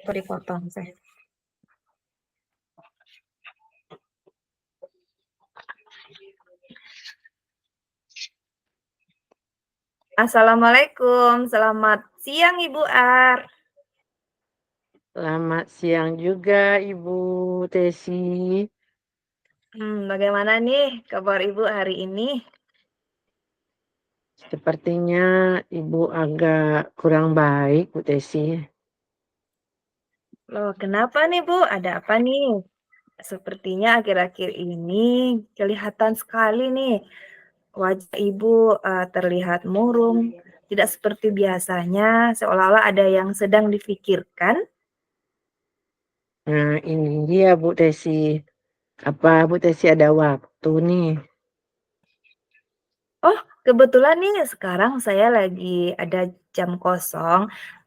Kok dipotong saya. Assalamualaikum, selamat siang Ibu Ar. Selamat siang juga Ibu Tesi. Bagaimana nih kabar Ibu hari ini? Sepertinya Ibu agak kurang baik, Bu Tesi. Loh, kenapa nih Bu? Ada apa nih? Sepertinya akhir-akhir ini kelihatan sekali nih wajah Ibu terlihat murung, tidak seperti biasanya, seolah-olah ada yang sedang difikirkan. Nah, ini dia Bu Tesi. Apa Bu Tesi ada waktu nih? Oh, kebetulan nih sekarang saya lagi ada jam kosong.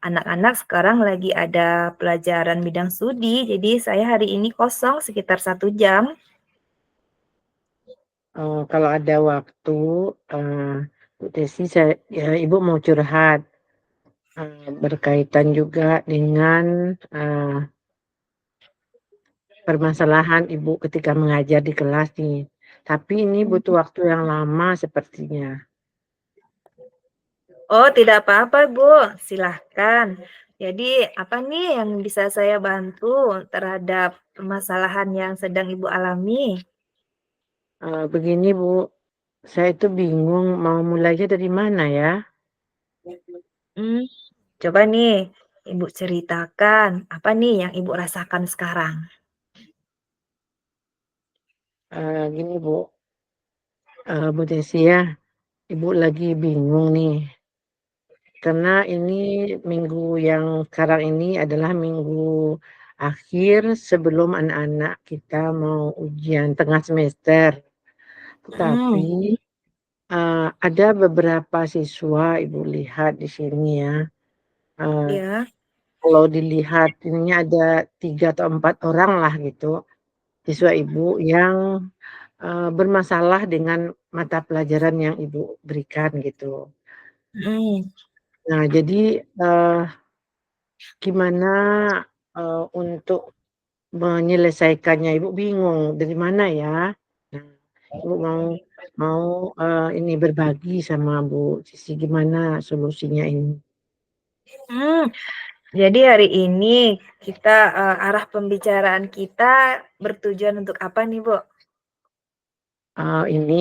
Anak-anak sekarang lagi ada pelajaran bidang studi, jadi saya hari ini kosong sekitar 1 jam. Kalau ada waktu, Bu Tesi, ya, Ibu mau curhat berkaitan juga dengan permasalahan Ibu ketika mengajar di kelas nih. Tapi ini butuh waktu yang lama sepertinya. Oh, tidak apa-apa, Bu. Silahkan. Jadi, apa nih yang bisa saya bantu terhadap permasalahan yang sedang Ibu alami? Begini Bu, saya itu bingung mau mulainya dari mana ya. Hmm, coba nih Ibu ceritakan, apa nih yang Ibu rasakan sekarang? Gini Bu, Bu Desi ya, Ibu lagi bingung nih, karena ini minggu yang sekarang ini adalah minggu akhir sebelum anak-anak kita mau ujian tengah semester. Tetapi Mhm, ada beberapa siswa Ibu lihat di sini ya, eee, iya, kalau dilihat ininya ada 3 atau 4 orang lah gitu, siswa Ibu yang bermasalah dengan mata pelajaran yang Ibu berikan gitu. mhm, Nah jadi, gimana, untuk menyelesaikannya, Ibu bingung dari mana ya. Nah, Ibu mau mau, ini berbagi sama Bu Sisi gimana solusinya ini. mmm. Jadi hari ini kita, arah pembicaraan kita bertujuan untuk apa nih, Bu? Ini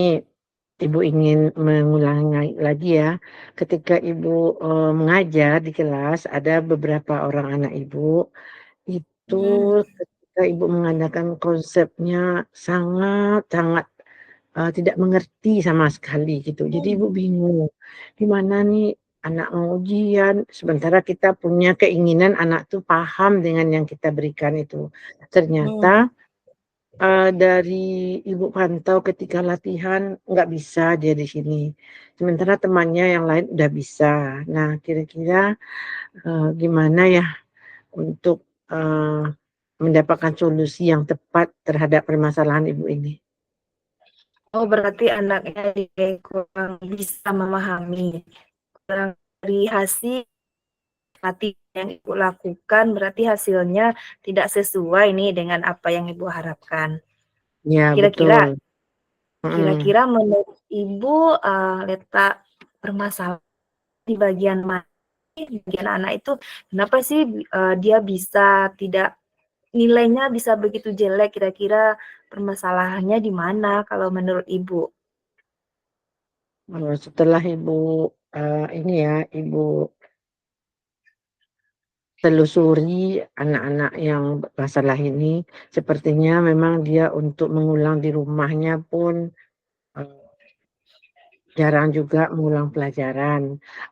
Ibu ingin mengulangi lagi ya, ketika Ibu, mengajar di kelas ada beberapa orang anak Ibu itu Mhm, ketika Ibu mengadakan konsepnya sangat sangat, tidak mengerti sama sekali gitu. Jadi Ibu bingung, gimana nih anak mau ujian, sementara kita punya keinginan anak tuh paham dengan yang kita berikan itu. Ternyata, mhm, dari Ibu pantau ketika latihan nggak bisa dia di sini, sementara temannya yang lain udah bisa. Nah kira-kira, gimana ya untuk, mendapatkan solusi yang tepat terhadap permasalahan Ibu ini. oh berarti anaknya kurang bisa memahami, kurang dari hasil latih yang Ibu lakukan berarti hasilnya tidak sesuai nih dengan apa yang Ibu harapkan. Ya Kira-kira betul, mhm. kira-kira menurut Ibu, letak permasalahan di bagian mana sih, di bagian anak itu kenapa sih, dia bisa tidak nilainya bisa begitu jelek, kira-kira permasalahannya di mana kalau menurut Ibu? Setelah Ibu, ini ya, Ibu telusuri anak-anak yang bermasalah ini, sepertinya memang dia untuk mengulang di rumahnya pun, eee, jarang juga mengulang pelajaran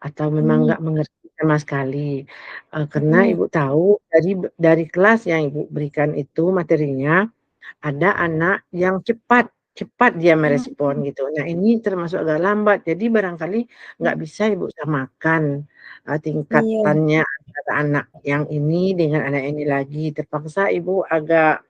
atau memang Mmm, nggak mengerti sama sekali. Karena mhm, Ibu tahu dari kelas yang Ibu berikan itu materinya, ada anak yang cepat cepat dia merespon mhm, gitu. Nah ini termasuk agak lambat, jadi barangkali nggak bisa Ibu samakan, iya, tingkatannya antara anak yang ini dengan anak ini lagi. Terpaksa Ibu agak,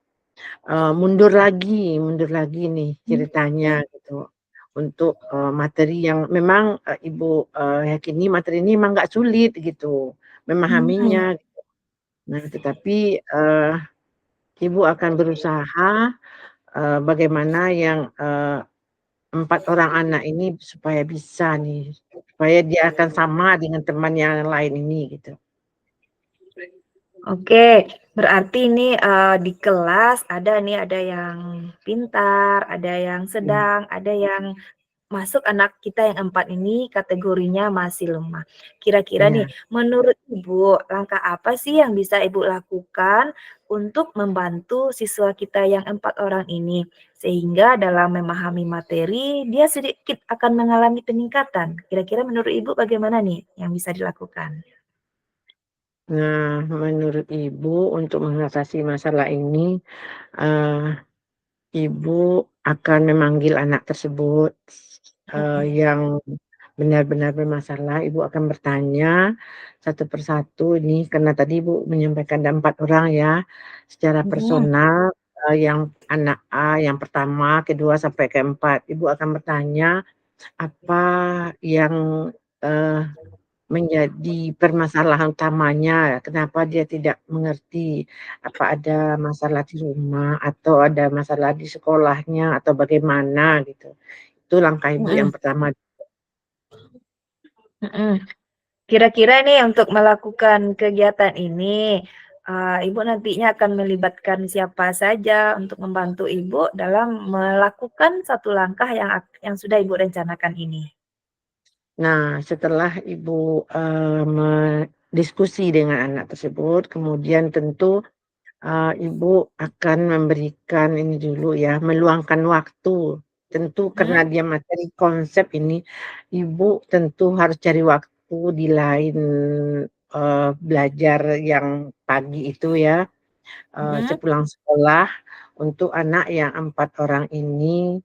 mundur lagi nih ceritanya mmm, gitu. Untuk, materi yang memang, Ibu, yakini materi ini memang nggak sulit gitu mhm. memahaminya. Nah, tetapi, Ibu akan berusaha, bagaimana yang, 4 orang anak ini supaya bisa nih, supaya dia akan sama dengan teman yang lain ini gitu. Oke, berarti ini, di kelas ada yang pintar, ada yang Mmm, sedang, ada yang masuk anak kita yang 4 ini kategorinya masih lemah. Kira-kira nih, iya. menurut Ibu, langkah apa sih yang bisa Ibu lakukan untuk membantu siswa kita yang 4 orang ini? Sehingga dalam memahami materi, dia sedikit akan mengalami peningkatan. Kira-kira menurut Ibu bagaimana nih yang bisa dilakukan? Nah, menurut Ibu untuk mengatasi masalah ini, eee, Ibu akan memanggil anak tersebut, Mhm. yang benar-benar bermasalah. Ibu akan bertanya satu persatu ini karena tadi Ibu menyampaikan ada 4 orang ya, secara Mhm. personal, yang anak A yang pertama, kedua, sampai keempat. Ibu akan bertanya apa yang, eee menjadi permasalahan utamanya, kenapa dia tidak mengerti, apa ada masalah di rumah atau ada masalah di sekolahnya atau bagaimana gitu. Itu langkah Ibu yang Mhm. pertama. Mhm. Kira-kira nih untuk melakukan kegiatan ini, Ibu nantinya akan melibatkan siapa saja untuk membantu Ibu dalam melakukan satu langkah yang sudah Ibu rencanakan ini? Nah, setelah Ibu, diskusi dengan anak tersebut, kemudian tentu, Ibu akan memberikan ini dulu ya, meluangkan waktu. Tentu karena Mhm, dia materi konsep ini, Ibu tentu harus cari waktu di lain, belajar yang pagi itu ya, mhm, sepulang sekolah untuk anak yang 4 orang ini,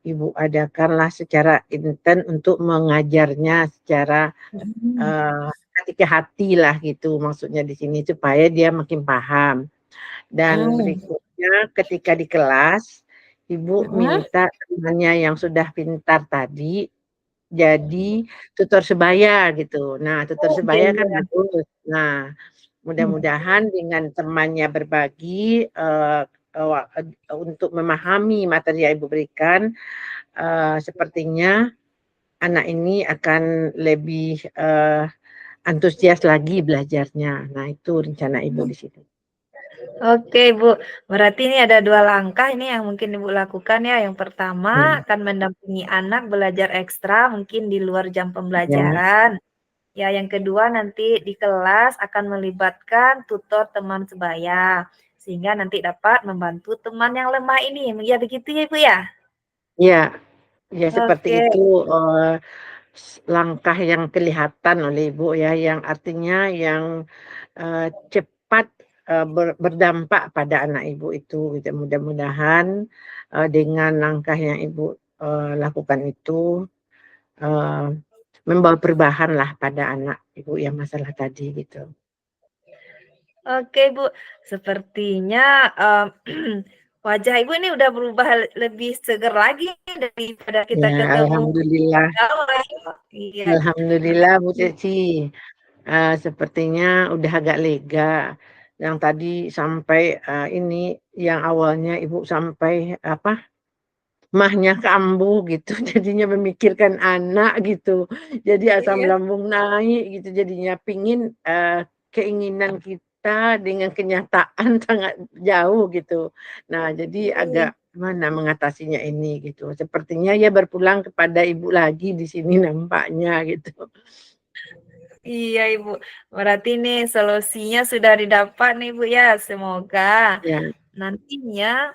Ibu adakanlah secara inten untuk mengajarnya secara, mhm, hati ke hati lah gitu maksudnya di sini supaya dia makin paham. Dan mhm, berikutnya ketika di kelas, Ibu mhm. minta temannya yang sudah pintar tadi jadi tutor sebaya gitu. Nah, tutor Oh, sebaya kan iya, bagus. Nah, mhm. mudah-mudahan dengan temannya berbagi, untuk memahami materi yang Ibu berikan, sepertinya anak ini akan lebih, antusias lagi belajarnya. Nah, itu rencana Ibu di situ. Oke, Bu. Berarti ini ada 2 langkah ini yang mungkin Ibu lakukan ya. Yang pertama Mmm, akan mendampingi anak belajar ekstra mungkin di luar jam ya, pembelajaran. Ya, yang kedua nanti di kelas akan melibatkan tutor teman sebaya, sehingga nanti dapat membantu teman yang lemah ini. Ya begitu ya, Ibu, ya? iya, ya seperti Oke, itu, langkah yang kelihatan oleh Ibu ya, yang artinya yang, cepat, berdampak pada anak Ibu itu gitu. Mudah-mudahan, dengan langkah yang Ibu, lakukan itu, eee, membawa perubahanlah pada anak Ibu yang masalah tadi gitu. oke, Bu. Sepertinya, wajah Ibu ini udah berubah lebih seger lagi daripada kita Ya, ketemu alhamdulillah. awal. Iya, Alhamdulillah Bu Ceci, sepertinya udah agak lega. Yang tadi sampai, ini yang awalnya Ibu sampai apa, mahnya kambuh gitu, jadinya memikirkan anak gitu. Jadi asam iya, lambung naik gitu jadinya, keinginan kita dengan kenyataan sangat jauh gitu. Nah, jadi agak mhm. gimana mengatasinya ini gitu. Sepertinya ya berpulang kepada Ibu lagi di sini nampaknya gitu. Iya, Ibu. Berarti nih solusinya sudah didapat nih, Bu, ya. Semoga Ya, nantinya,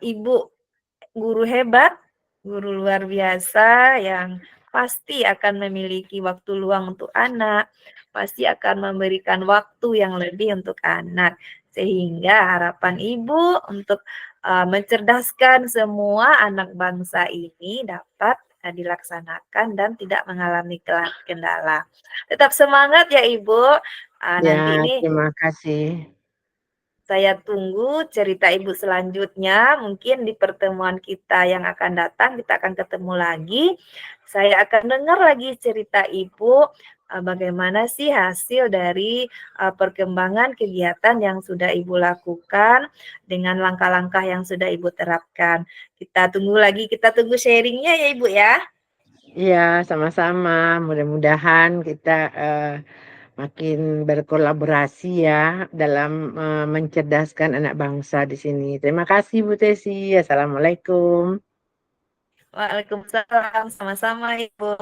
Ibu guru hebat, guru luar biasa yang pasti akan memiliki waktu luang untuk anak, pasti akan memberikan waktu yang lebih untuk anak. Sehingga harapan Ibu untuk, mencerdaskan semua anak bangsa ini dapat, dilaksanakan dan tidak mengalami kendala. Tetap semangat ya Ibu, ya, nanti ini terima kasih. Saya tunggu cerita Ibu selanjutnya, mungkin di pertemuan kita yang akan datang, kita akan ketemu lagi. Saya akan dengar lagi cerita Ibu, bagaimana sih hasil dari, perkembangan kegiatan yang sudah Ibu lakukan, dengan langkah-langkah yang sudah Ibu terapkan. Kita tunggu lagi, kita tunggu sharing-nya ya, Ibu, ya. Iya, sama-sama. Mudah-mudahan kita makin berkolaborasi ya dalam mencerdaskan anak bangsa di sini. Terima kasih Bu Tesi. Assalamualaikum. Waalaikumsalam, sama-sama, Ibu.